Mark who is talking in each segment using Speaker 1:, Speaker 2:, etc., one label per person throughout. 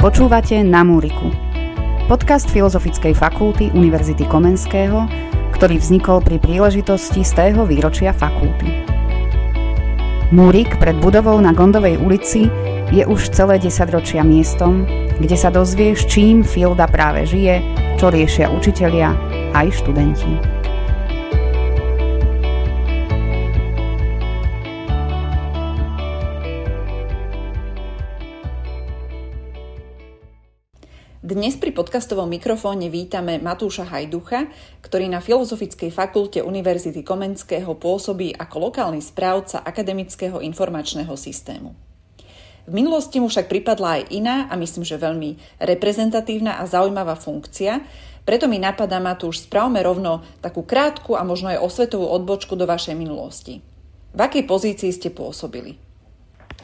Speaker 1: Počúvate Na múriku. Podcast Filozofickej fakulty Univerzity Komenského, ktorý vznikol pri príležitosti 100. výročia fakulty. Múrik pred budovou na Gondovej ulici je už celé 10 ročia miestom, kde sa dozvieš, čím Filda práve žije, čo riešia učitelia aj študenti.
Speaker 2: Dnes pri podcastovom mikrofóne vítame Matúša Hajducha, ktorý na Filozofickej fakulte Univerzity Komenského pôsobí ako lokálny správca akademického informačného systému. V minulosti mu však pripadla aj iná a myslím, že veľmi reprezentatívna a zaujímavá funkcia, preto mi napadá, Matúš, spravme rovno takú krátku a možno aj osvetovú odbočku do vašej minulosti. V akej pozícii ste pôsobili?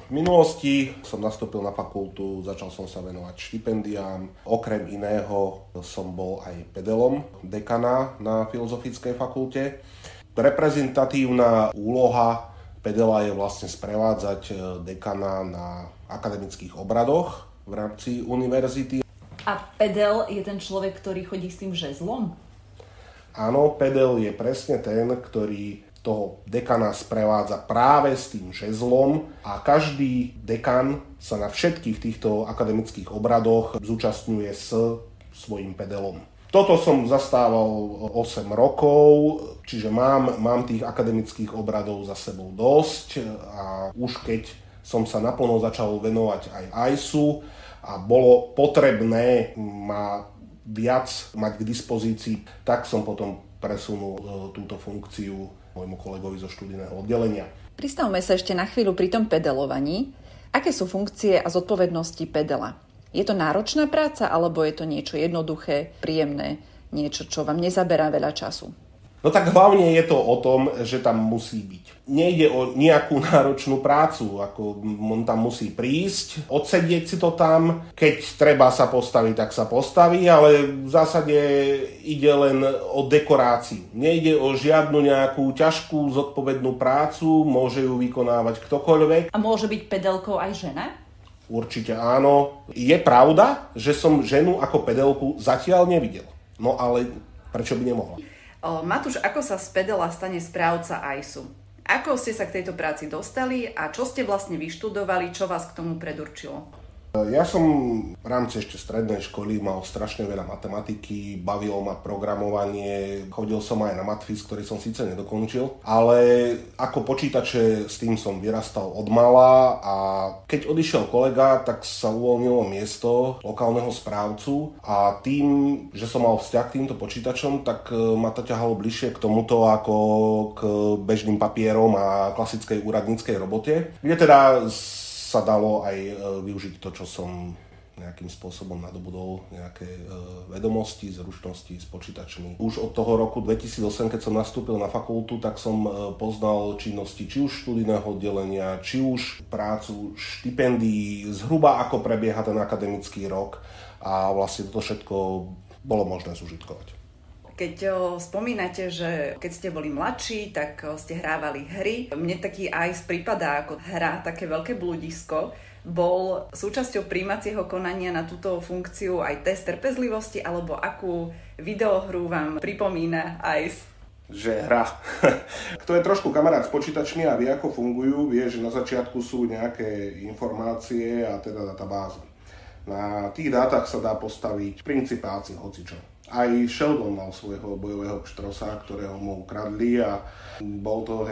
Speaker 3: V minulosti som nastúpil na fakultu, začal som sa venovať štipendiám. Okrem iného som bol aj pedelom dekana na Filozofickej fakulte. Reprezentatívna úloha pedela je vlastne sprevádzať dekana na akademických obradoch v rámci univerzity.
Speaker 2: A pedel je ten človek, ktorý chodí s tým žezlom?
Speaker 3: Áno, pedel je presne ten, ktorý toho dekana sprevádza práve s tým žezlom a každý dekan sa na všetkých týchto akademických obradoch zúčastňuje s svojím pedelom. Toto som zastával 8 rokov, čiže mám tých akademických obradov za sebou dosť a už keď som sa naplno začal venovať aj AISu a bolo potrebné ma viac mať k dispozícii, tak som potom presunul túto funkciu môjmu kolegovi zo študijného oddelenia.
Speaker 2: Pristavme sa ešte na chvíľu pri tom pedelovaní. Aké sú funkcie a zodpovednosti pedela? Je to náročná práca, alebo je to niečo jednoduché, príjemné, niečo, čo vám nezaberá veľa času?
Speaker 3: No tak hlavne je to o tom, že tam musí byť. Nejde o nejakú náročnú prácu, ako on tam musí prísť, odsedieť si to tam, keď treba sa postaviť, tak sa postaví, ale v zásade ide len o dekoráciu. Nejde o žiadnu nejakú ťažkú, zodpovednú prácu, môže ju vykonávať ktokoľvek.
Speaker 2: A môže byť pedelkou aj žena?
Speaker 3: Určite áno. Je pravda, že som ženu ako pedelku zatiaľ nevidel. No ale prečo by nemohla?
Speaker 2: Matúš, ako sa z pedela stane správca AISu? Ako ste sa k tejto práci dostali a čo ste vlastne vyštudovali, čo vás k tomu predurčilo?
Speaker 3: Ja som v rámci ešte strednej školy mal strašne veľa matematiky, bavilo ma programovanie, chodil som aj na matfiz, ktorý som síce nedokončil, ale ako počítače s tým som vyrastal od mala a keď odišiel kolega, tak sa uvoľnilo miesto lokálneho správcu a tým, že som mal vzťah k týmto počítačom, tak ma to ťahalo bližšie k tomuto ako k bežným papierom a klasickej úradníckej robote, kde teda sa dalo aj využiť to, čo som nejakým spôsobom nadobudol, nejaké vedomosti, zručnosti s počítačmi. Už od toho roku 2008, keď som nastúpil na fakultu, tak som poznal činnosti či už študijného oddelenia, či už prácu štipendií, zhruba ako prebieha ten akademický rok a vlastne toto všetko bolo možné zužitkovať.
Speaker 2: Keď spomínate, že keď ste boli mladší, tak ste hrávali hry. Mne taký AIS pripadá ako hra, také veľké blúdisko. Bol súčasťou prijímacieho konania na túto funkciu aj test trpezlivosti, alebo akú videohru vám pripomína AIS?
Speaker 3: Že hra. Kto je trošku kamarát s počítačmi a vie, ako fungujú, vie, že na začiatku sú nejaké informácie a teda databáza. Na tých dátach sa dá postaviť principáci hocičo. Aj Sheldon mal svojho bojového pštrosa, ktorého mu ukradli a bol to,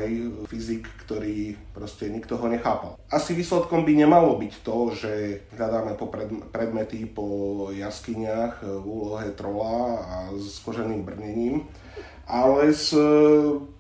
Speaker 3: fyzik, ktorý proste nikto ho nechápal. Asi výsledkom by nemalo byť to, že hľadáme po predmety po jaskyniach v úlohe trola a s koženým brnením, ale s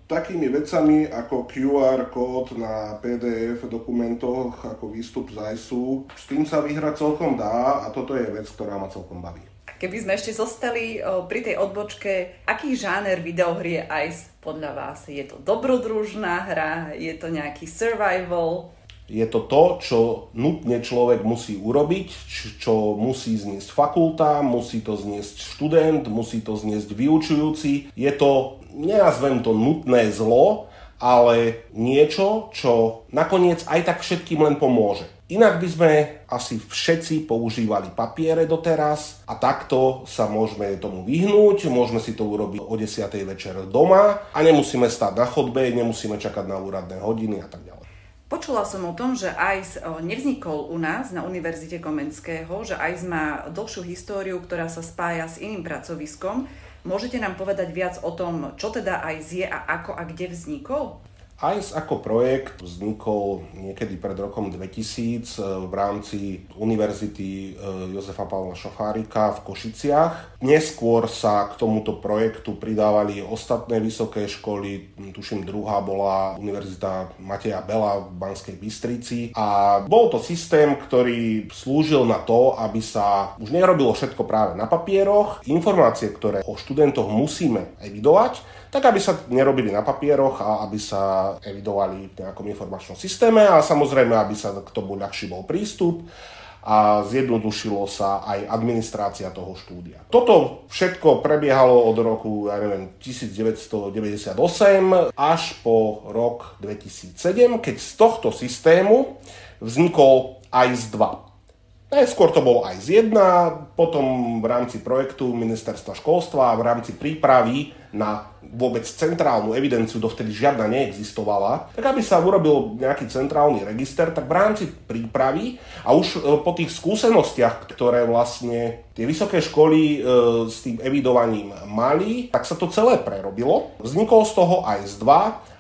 Speaker 3: takými vecami ako QR kód na PDF dokumentoch, ako výstup z AISu, s tým sa vyhrať celkom dá a toto je vec, ktorá ma celkom baví.
Speaker 2: Keby sme ešte zostali pri tej odbočke, aký žáner videohry je AIS podľa vás? Je to dobrodružná hra? Je to nejaký survival?
Speaker 3: Je to to, čo nutne človek musí urobiť, čo musí zniesť fakulta, musí to zniesť študent, musí to zniesť vyučujúci. Je to, nenazvem to nutné zlo, ale niečo, čo nakoniec aj tak všetkým len pomôže. Inak by sme asi všetci používali papiere doteraz a takto sa môžeme tomu vyhnúť, môžeme si to urobiť o 10. večer doma a nemusíme stáť na chodbe, nemusíme čakať na úradné hodiny a tak ďalej.
Speaker 2: Počula som o tom, že AIS nevznikol u nás na Univerzite Komenského, že AIS má dlhšiu históriu, ktorá sa spája s iným pracoviskom. Môžete nám povedať viac o tom, čo teda AIS je a ako a kde vznikol?
Speaker 3: AIS ako projekt vznikol niekedy pred rokom 2000 v rámci Univerzity Jozefa Pavla Šafárika v Košiciach. Neskôr sa k tomuto projektu pridávali ostatné vysoké školy, tuším druhá bola Univerzita Mateja Bela v Banskej Bystrici. A bol to systém, ktorý slúžil na to, aby sa už nerobilo všetko práve na papieroch. Informácie, ktoré o študentoch musíme evidovať, tak aby sa nerobili na papieroch a aby sa evidovali v nejakom informačnom systéme a samozrejme, aby sa k tomu ľahší bol prístup a zjednodušilo sa aj administrácia toho štúdia. Toto všetko prebiehalo od roku 1998 až po rok 2007, keď z tohto systému vznikol AIS 2. Najskôr to bol AIS 1, potom v rámci projektu Ministerstva školstva a v rámci prípravy na vôbec centrálnu evidenciu, dovtedy žiadna neexistovala, tak aby sa urobil nejaký centrálny register, tak v rámci prípravy a už po tých skúsenostiach, ktoré vlastne tie vysoké školy s tým evidovaním mali, tak sa to celé prerobilo. Vznikol z toho AIS 2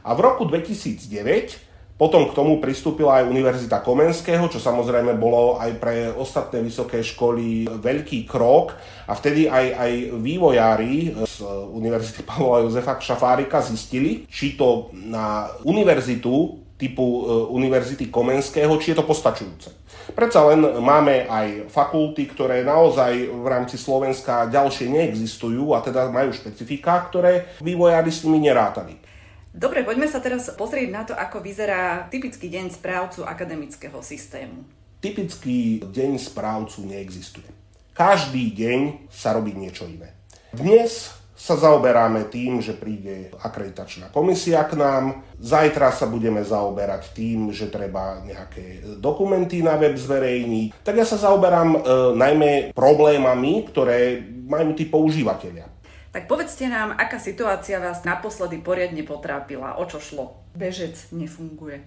Speaker 3: a v roku 2009 potom k tomu pristúpila aj Univerzita Komenského, čo samozrejme bolo aj pre ostatné vysoké školy veľký krok. A vtedy aj vývojári z Univerzity Pavla Jozefa Šafárika zistili, či to na univerzitu typu Univerzity Komenského, či je to postačujúce. Predsa len máme aj fakulty, ktoré naozaj v rámci Slovenska ďalšie neexistujú a teda majú špecifiká, ktoré vývojári s nimi nerátali.
Speaker 2: Dobre, poďme sa teraz pozrieť na to, ako vyzerá typický deň správcu akademického systému.
Speaker 3: Typický deň správcu neexistuje. Každý deň sa robí niečo iné. Dnes sa zaoberáme tým, že príde akreditačná komisia k nám. Zajtra sa budeme zaoberať tým, že treba nejaké dokumenty na web zverejniť. Tak ja sa zaoberám najmä problémami, ktoré majú tí používatelia.
Speaker 2: Tak povedzte nám, aká situácia vás naposledy poriadne potrápila, o čo šlo? Bežec nefunguje.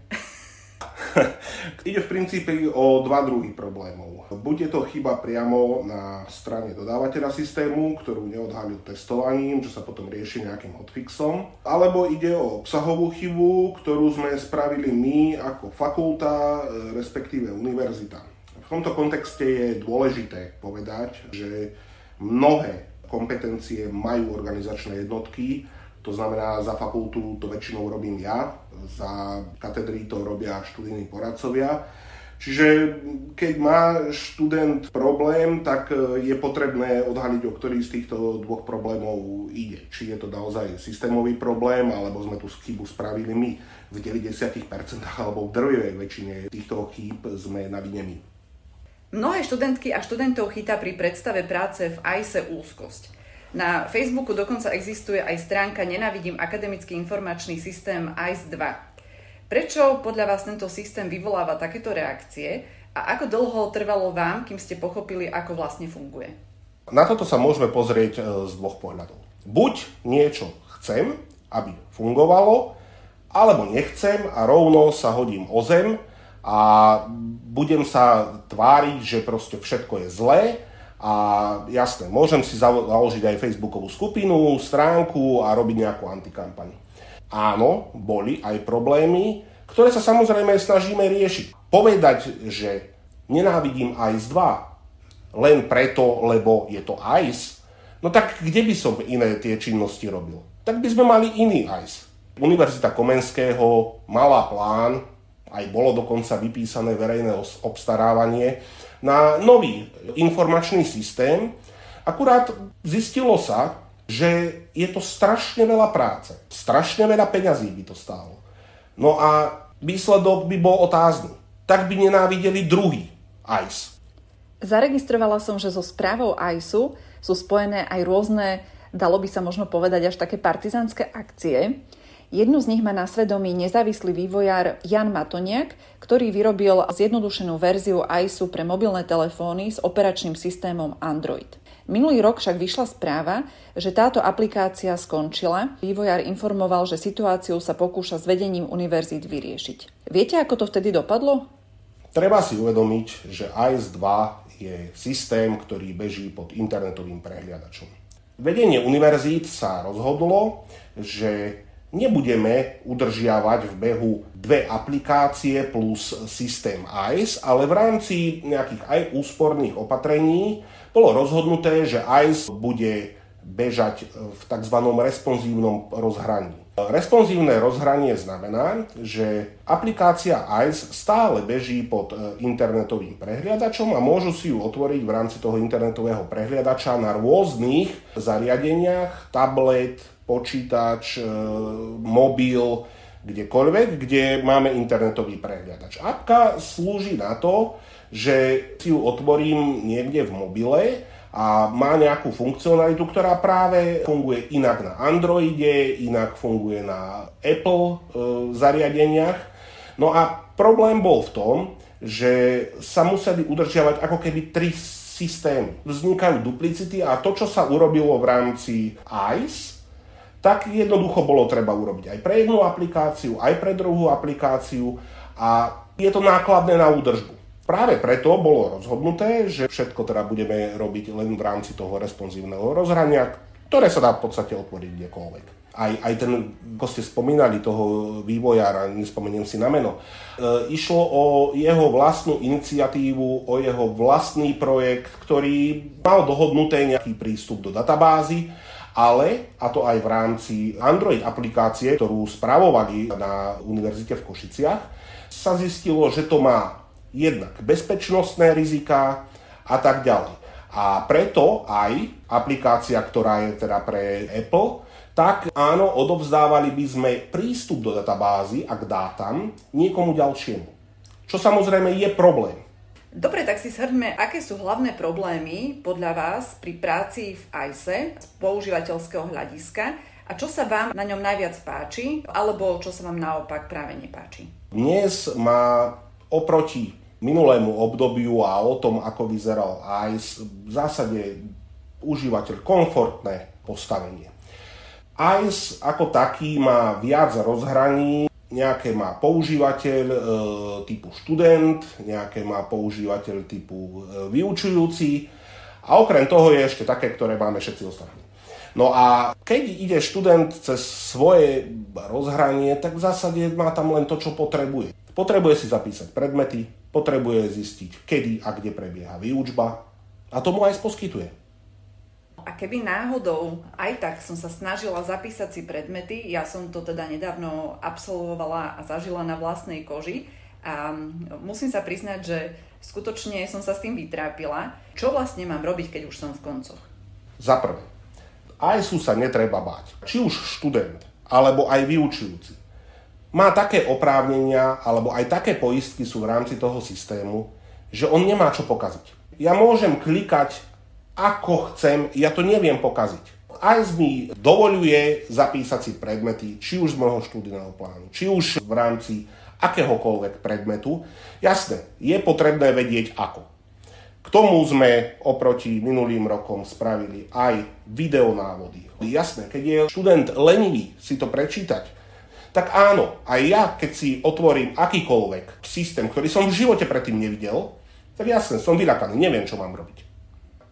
Speaker 3: Ide v princípe o dva druhy problémov. Buď je to chyba priamo na strane dodávateľa systému, ktorú neodhalil testovaním, čo sa potom rieši nejakým hotfixom, alebo ide o obsahovú chybu, ktorú sme spravili my ako fakulta, respektíve univerzita. V tomto kontexte je dôležité povedať, že mnohé kompetencie majú organizačné jednotky, to znamená, za fakultu to väčšinou robím ja, za katedry to robia študijní poradcovia. Čiže keď má študent problém, tak je potrebné odhaliť, o ktorý z týchto dvoch problémov ide. Či je to naozaj systémový problém, alebo sme tú chybu spravili my. V 90% alebo v drvivej väčšine týchto chýb sme na vine my.
Speaker 2: Mnohé študentky a študentov chytá pri predstave práce v AISe úzkosť. Na Facebooku dokonca existuje aj stránka Nenávidím akademický informačný systém AIS 2. Prečo podľa vás tento systém vyvoláva takéto reakcie a ako dlho trvalo vám, kým ste pochopili, ako vlastne funguje?
Speaker 3: Na toto sa môžeme pozrieť z dvoch pohľadov. Buď niečo chcem, aby fungovalo, alebo nechcem a rovno sa hodím o zem a budem sa tváriť, že proste všetko je zlé a jasné, môžem si založiť aj Facebookovú skupinu, stránku a robiť nejakú antikampaň. Áno, boli aj problémy, ktoré sa samozrejme snažíme riešiť. Povedať, že nenávidím AIS 2 len preto, lebo je to AIS, no tak kde by som iné tie činnosti robil? Tak by sme mali iný AIS. Univerzita Komenského mala plán, aj bolo dokonca vypísané verejné obstarávanie na nový informačný systém. Akurát zistilo sa, že je to strašne veľa práce. Strašne veľa peňazí by to stálo. No a výsledok by bol otázny. Tak by nenávideli druhý AIS.
Speaker 2: Zaregistrovala som, že so správou AISu sú spojené aj rôzne, dalo by sa možno povedať, až také partizánske akcie. Jednu z nich má na svedomí nezávislý vývojár Jan Matoniak, ktorý vyrobil zjednodušenú verziu ICE pre mobilné telefóny s operačným systémom Android. Minulý rok však vyšla správa, že táto aplikácia skončila. Vývojár informoval, že situáciu sa pokúša s vedením univerzít vyriešiť. Viete, ako to vtedy dopadlo?
Speaker 3: Treba si uvedomiť, že ICE 2 je systém, ktorý beží pod internetovým prehliadačom. Vedenie univerzít sa rozhodlo, že nebudeme udržiavať v behu dve aplikácie plus systém ICE, ale v rámci nejakých aj úsporných opatrení bolo rozhodnuté, že ICE bude bežať v tzv. Responsívnom rozhraní. Responsívne rozhranie znamená, že aplikácia ICE stále beží pod internetovým prehliadačom a môžu si ju otvoriť v rámci toho internetového prehliadača na rôznych zariadeniach, tablet, počítač, mobil, kdekoľvek, kde máme internetový prehliadač. Appka slúži na to, že si ju otvorím niekde v mobile a má nejakú funkcionalitu, ktorá práve funguje inak na Androide, inak funguje na Apple zariadeniach. No a problém bol v tom, že sa museli udržiavať ako keby tri systémy. Vznikajú duplicity a to, čo sa urobilo v rámci ICE, tak jednoducho bolo treba urobiť aj pre jednu aplikáciu, aj pre druhú aplikáciu a je to nákladné na údržbu. Práve preto bolo rozhodnuté, že všetko teda budeme robiť len v rámci toho responsívneho rozhrania, ktoré sa dá v podstate otvoriť kdekoľvek. Aj ten, ako ste spomínali, toho vývojára, nespomeniem si na meno, išlo o jeho vlastnú iniciatívu, o jeho vlastný projekt, ktorý mal dohodnuté nejaký prístup do databázy, ale, a to aj v rámci Android aplikácie, ktorú spravovali na univerzite v Košiciach, sa zistilo, že to má jednak bezpečnostné rizika a tak ďalej. A preto aj aplikácia, ktorá je teda pre Apple, tak áno, odovzdávali by sme prístup do databázy a k dátam niekomu ďalšiemu. Čo samozrejme je problém.
Speaker 2: Dobre, tak si shrňme, aké sú hlavné problémy podľa vás pri práci v ICE z používateľského hľadiska a čo sa vám na ňom najviac páči, alebo čo sa vám naopak práve nepáči?
Speaker 3: Dnes má oproti minulému obdobiu a o tom, ako vyzeral ICE, v zásade užívateľ komfortné postavenie. ICE ako taký má viac rozhraní. Nejaké má používateľ typu študent, nejaké má používateľ typu vyučujúci a okrem toho je ešte také, ktoré máme všetci ostatní. No a keď ide študent cez svoje rozhranie, tak v zásade má tam len to, čo potrebuje. Potrebuje si zapísať predmety, potrebuje zistiť, kedy a kde prebieha výučba a tomu aj poskytuje.
Speaker 2: A keby náhodou, aj tak som sa snažila zapísať si predmety, ja som to teda nedávno absolvovala a zažila na vlastnej koži a musím sa priznať, že skutočne som sa s tým vytrápila. Čo vlastne mám robiť, keď už som v koncoch?
Speaker 3: Za prvé, ICE sa netreba báť. Či už študent, alebo aj vyučujúci. Má také oprávnenia, alebo aj také poistky sú v rámci toho systému, že on nemá čo pokaziť. Ja môžem klikať ako chcem, ja to neviem pokaziť. ICE mi dovoľuje zapísať si predmety, či už z môjho študijného plánu, či už v rámci akéhokoľvek predmetu. Jasné, je potrebné vedieť ako. K tomu sme oproti minulým rokom spravili aj videonávody. Jasné, keď je študent lenivý si to prečítať, tak áno, aj ja, keď si otvorím akýkoľvek systém, ktorý som v živote predtým nevidel, tak jasné, som vyľakaný, neviem, čo mám robiť.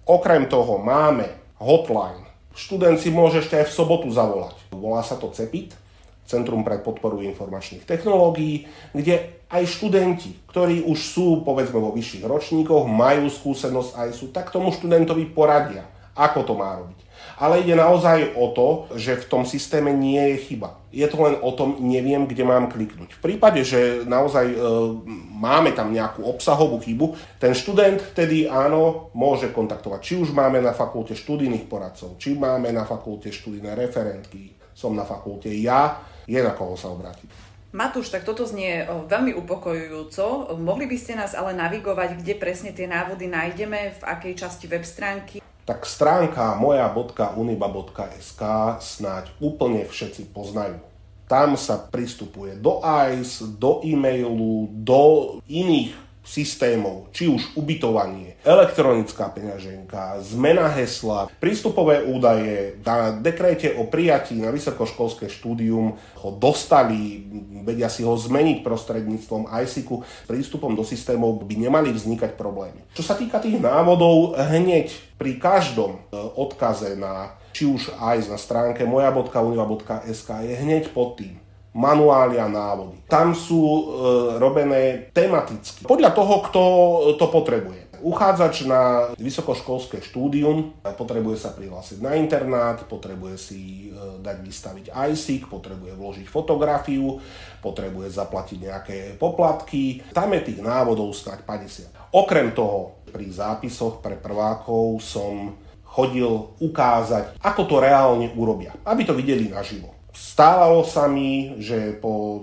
Speaker 3: Okrem toho máme hotline. Študent si môže ešte aj v sobotu zavolať. Volá sa to CEPIT, Centrum pre podporu informačných technológií, kde aj študenti, ktorí už sú, povedzme, vo vyšších ročníkoch, majú skúsenosť aj sú, tak tomu študentovi poradia, ako to má robiť. Ale ide naozaj o to, že v tom systéme nie je chyba. Je to len o tom, neviem, kde mám kliknúť. V prípade, že naozaj máme tam nejakú obsahovú chybu, ten študent tedy áno, môže kontaktovať. Či už máme na fakulte študijných poradcov, či máme na fakulte študijné referentky, som na fakulte ja, je na koho sa obrátiť.
Speaker 2: Matúš, tak toto znie veľmi upokojujúco. Mohli by ste nás ale navigovať, kde presne tie návody nájdeme, v akej časti web stránky?
Speaker 3: Tak stránka moja.uniba.sk snáď úplne všetci poznajú. Tam sa pristupuje do ICE, do e-mailu, do iných systémov, či už ubytovanie, elektronická peňaženka, zmena hesla, prístupové údaje. Na dekréte o prijatí na vysokoškolské štúdium ho dostali, vedia si ho zmeniť prostredníctvom ICIQ. Prístupom do systémov by nemali vznikať problémy. Čo sa týka tých návodov, hneď pri každom odkaze na či už aj na stránke moja.univa.sk je hneď pod tým manuály a návody. Tam sú robené tematicky. Podľa toho, kto to potrebuje. Uchádzač na vysokoškolské štúdium potrebuje sa prihlásiť na internát, potrebuje si dať vystaviť ICIQ, potrebuje vložiť fotografiu, potrebuje zaplatiť nejaké poplatky. Tam je tých návodov snáď 50. Okrem toho, pri zápisoch pre prvákov som chodil ukázať, ako to reálne urobia, aby to videli naživo. Stávalo sa mi, že po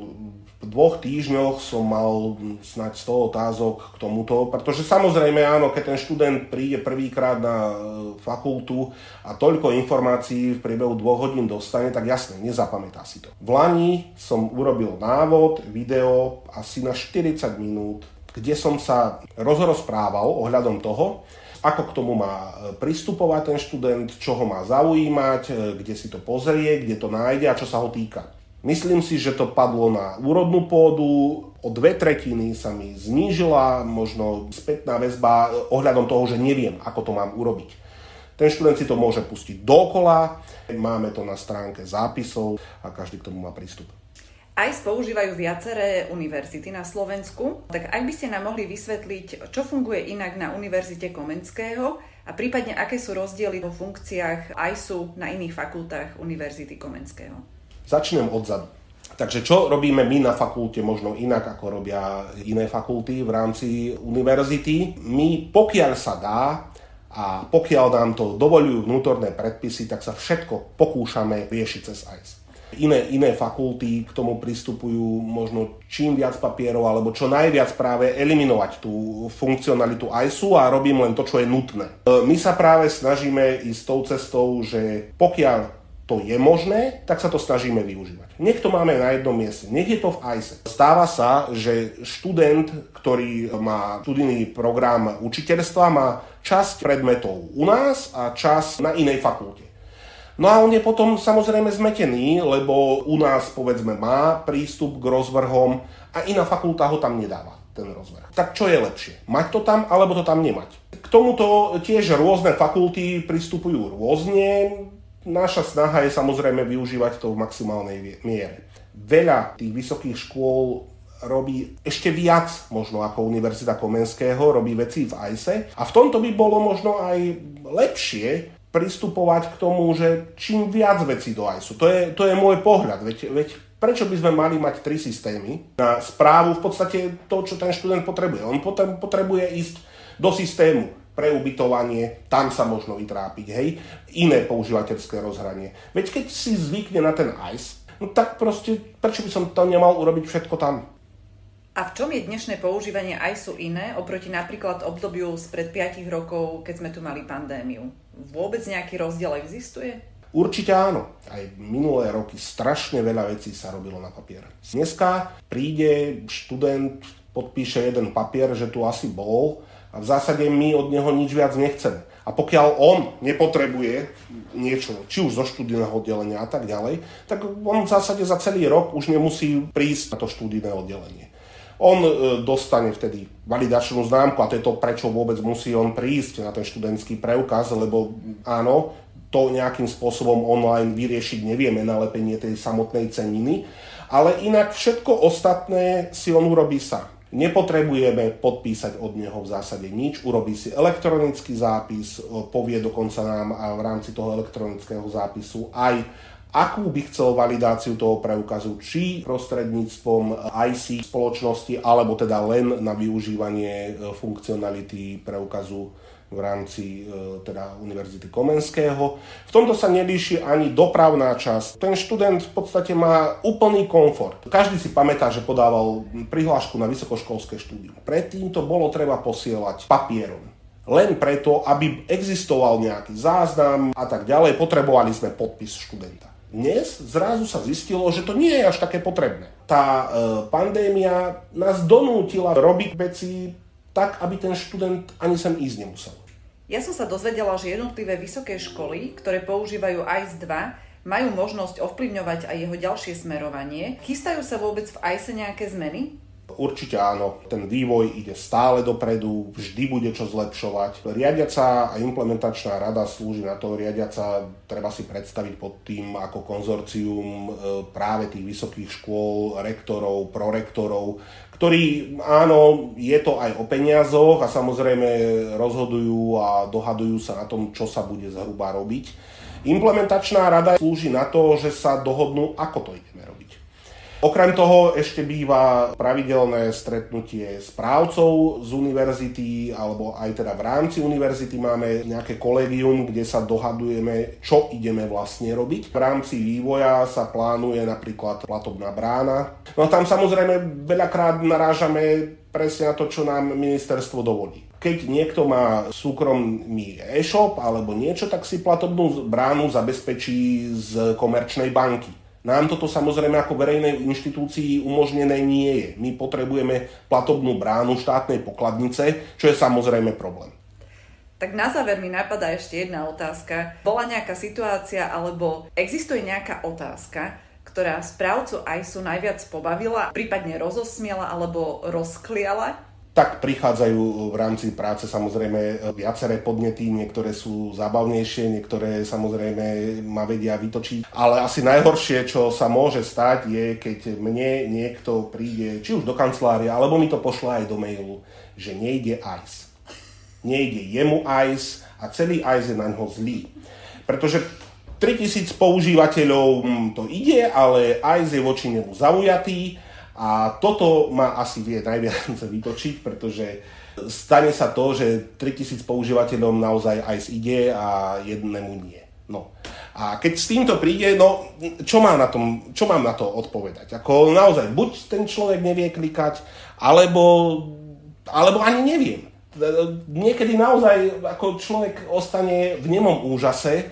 Speaker 3: 2 týždňoch som mal snáď 100 otázok k tomuto, pretože samozrejme áno, keď ten študent príde prvýkrát na fakultu a toľko informácií v priebehu 2 hodín dostane, tak jasne, nezapamätá si to. V lani som urobil návod, video asi na 40 minút, kde som sa rozprával ohľadom toho, ako k tomu má pristupovať ten študent, čo ho má zaujímať, kde si to pozrie, kde to nájde a čo sa ho týka. Myslím si, že to padlo na úrodnú pôdu, o 2/3 sa mi znížila možno spätná väzba ohľadom toho, že neviem, ako to mám urobiť. Ten študent si to môže pustiť dokola, máme to na stránke zápisov a každý k tomu má prístup.
Speaker 2: ICE používajú viaceré univerzity na Slovensku, tak ak by ste nám mohli vysvetliť, čo funguje inak na Univerzite Komenského a prípadne aké sú rozdiely vo funkciách ICE na iných fakultách Univerzity Komenského.
Speaker 3: Začnem odzadu. Takže čo robíme my na fakulte možno inak, ako robia iné fakulty v rámci univerzity? My, pokiaľ sa dá a pokiaľ nám to dovoľujú vnútorné predpisy, tak sa všetko pokúšame riešiť cez ICE. Iné fakulty k tomu pristupujú možno čím viac papierov alebo čo najviac práve eliminovať tú funkcionalitu ICE a robím len to, čo je nutné. My sa práve snažíme ísť tou cestou, že pokiaľ to je možné, tak sa to snažíme využívať. Nech to máme na jednom mieste, nech je to v ICE. Stáva sa, že študent, ktorý má študijný program učiteľstva, má časť predmetov u nás a časť na inej fakulte. No a on je potom samozrejme zmetený, lebo u nás, povedzme, má prístup k rozvrhom a iná fakulta ho tam nedáva, ten rozvrh. Tak čo je lepšie? Mať to tam, alebo to tam nemať? K tomuto tiež rôzne fakulty pristupujú rôzne. Naša snaha je samozrejme využívať to v maximálnej miere. Veľa tých vysokých škôl robí ešte viac, možno ako Univerzita Komenského, robí veci v ICE a v tomto by bolo možno aj lepšie pristupovať k tomu, že čím viac vecí do ICE. To je môj pohľad. Veď prečo by sme mali mať 3 systémy na správu v podstate to, čo ten študent potrebuje. On potrebuje ísť do systému pre ubytovanie, tam sa možno vytrápiť, hej, iné používateľské rozhranie. Veď keď si zvykne na ten ICE, no tak proste, prečo by som to nemal urobiť všetko tam?
Speaker 2: A v čom je dnešné používanie ICE iné oproti napríklad obdobiu spred 5 rokov, keď sme tu mali pandémiu? Vôbec nejaký rozdiel existuje?
Speaker 3: Určite áno. Aj minulé roky strašne veľa vecí sa robilo na papier. Dneska príde študent, podpíše jeden papier, že tu asi bol a v zásade my od neho nič viac nechceme. A pokiaľ on nepotrebuje niečo, či už zo študijného oddelenia a tak ďalej, tak on v zásade za celý rok už nemusí prísť na to študijné oddelenie. On dostane vtedy validačnú známku a to je to, prečo vôbec musí on prísť na ten študentský preukaz, lebo áno, to nejakým spôsobom online vyriešiť nevieme, nalepenie tej samotnej ceniny, ale inak všetko ostatné si on urobí sám. Nepotrebujeme podpísať od neho v zásade nič, urobí si elektronický zápis, povie dokonca nám v rámci toho elektronického zápisu aj akú by chcel validáciu toho preukazu, či prostredníctvom IC spoločnosti, alebo teda len na využívanie funkcionality preukazu v rámci teda Univerzity Komenského. V tomto sa nelíši ani dopravná časť. Ten študent v podstate má úplný komfort. Každý si pamätá, že podával prihlášku na vysokoškolské štúdium. Predtým to bolo treba posielať papierom. Len preto, aby existoval nejaký záznam a tak ďalej, potrebovali sme podpis študenta. Dnes zrazu sa zistilo, že to nie je až také potrebné. Tá pandémia nás donútila robiť veci tak, aby ten študent ani sem ísť nemusel.
Speaker 2: Ja som sa dozvedela, že jednotlivé vysoké školy, ktoré používajú AIS 2, majú možnosť ovplyvňovať aj jeho ďalšie smerovanie. Chystajú sa vôbec v AISe nejaké zmeny?
Speaker 3: Určite áno, ten vývoj ide stále dopredu, vždy bude čo zlepšovať. Riadiaca a implementačná rada slúži na to, riadiaca treba si predstaviť pod tým ako konzorcium práve tých vysokých škôl, rektorov, prorektorov, ktorí, áno, je to aj o peniazoch a samozrejme rozhodujú a dohadujú sa na tom, čo sa bude zhruba robiť. Implementačná rada slúži na to, že sa dohodnú, ako to ideme robiť. Okrem toho ešte býva pravidelné stretnutie správcov z univerzity, alebo aj teda v rámci univerzity máme nejaké kolégium, kde sa dohadujeme, čo ideme vlastne robiť. V rámci vývoja sa plánuje napríklad platobná brána. No tam samozrejme veľakrát narážame presne na to, čo nám ministerstvo dovolí. Keď niekto má súkromný e-shop alebo niečo, tak si platobnú bránu zabezpečí z komerčnej banky. Nám toto samozrejme ako verejnej inštitúcii umožnené nie je. My potrebujeme platobnú bránu štátnej pokladnice, čo je samozrejme problém.
Speaker 2: Tak na záver mi napadá ešte jedna otázka. Bola nejaká situácia alebo existuje nejaká otázka, ktorá správcu AISu najviac pobavila, prípadne rozosmiela alebo rozkliala?
Speaker 3: Tak prichádzajú v rámci práce samozrejme viaceré podnety, niektoré sú zábavnejšie, niektoré samozrejme ma vedia vytočiť. Ale asi najhoršie, čo sa môže stať, je, keď mne niekto príde, či už do kancelárie, alebo mi to pošle aj do mailu, že nejde AIS. Nejde jemu AIS a celý AIS je na ňo zlý. Pretože 3000 používateľov to ide, ale AIS je voči nemu zaujatý. A toto ma asi vie najviac vytočiť, pretože stane sa to, že 3000 používateľom naozaj AIS ide a jednému nie. No. A keď s týmto príde, no čo mám na to odpovedať? Ako naozaj, buď ten človek nevie klikať, alebo ani neviem. Niekedy naozaj ako človek ostane v nemom úžase,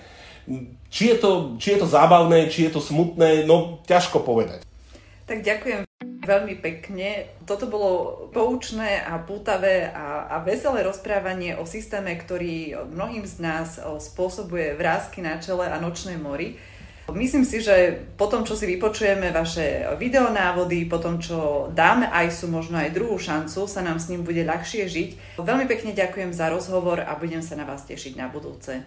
Speaker 3: či je to zábavné, či je to smutné, no ťažko povedať.
Speaker 2: Tak ďakujem veľmi pekne. Toto bolo poučné a pútavé a veselé rozprávanie o systéme, ktorý mnohým z nás spôsobuje vrásky na čele a nočné mory. Myslím si, že po tom, čo si vypočujeme vaše videonávody, po tom, čo dáme AISu možno aj druhú šancu, sa nám s ním bude ľahšie žiť. Veľmi pekne ďakujem za rozhovor a budem sa na vás tešiť na budúce.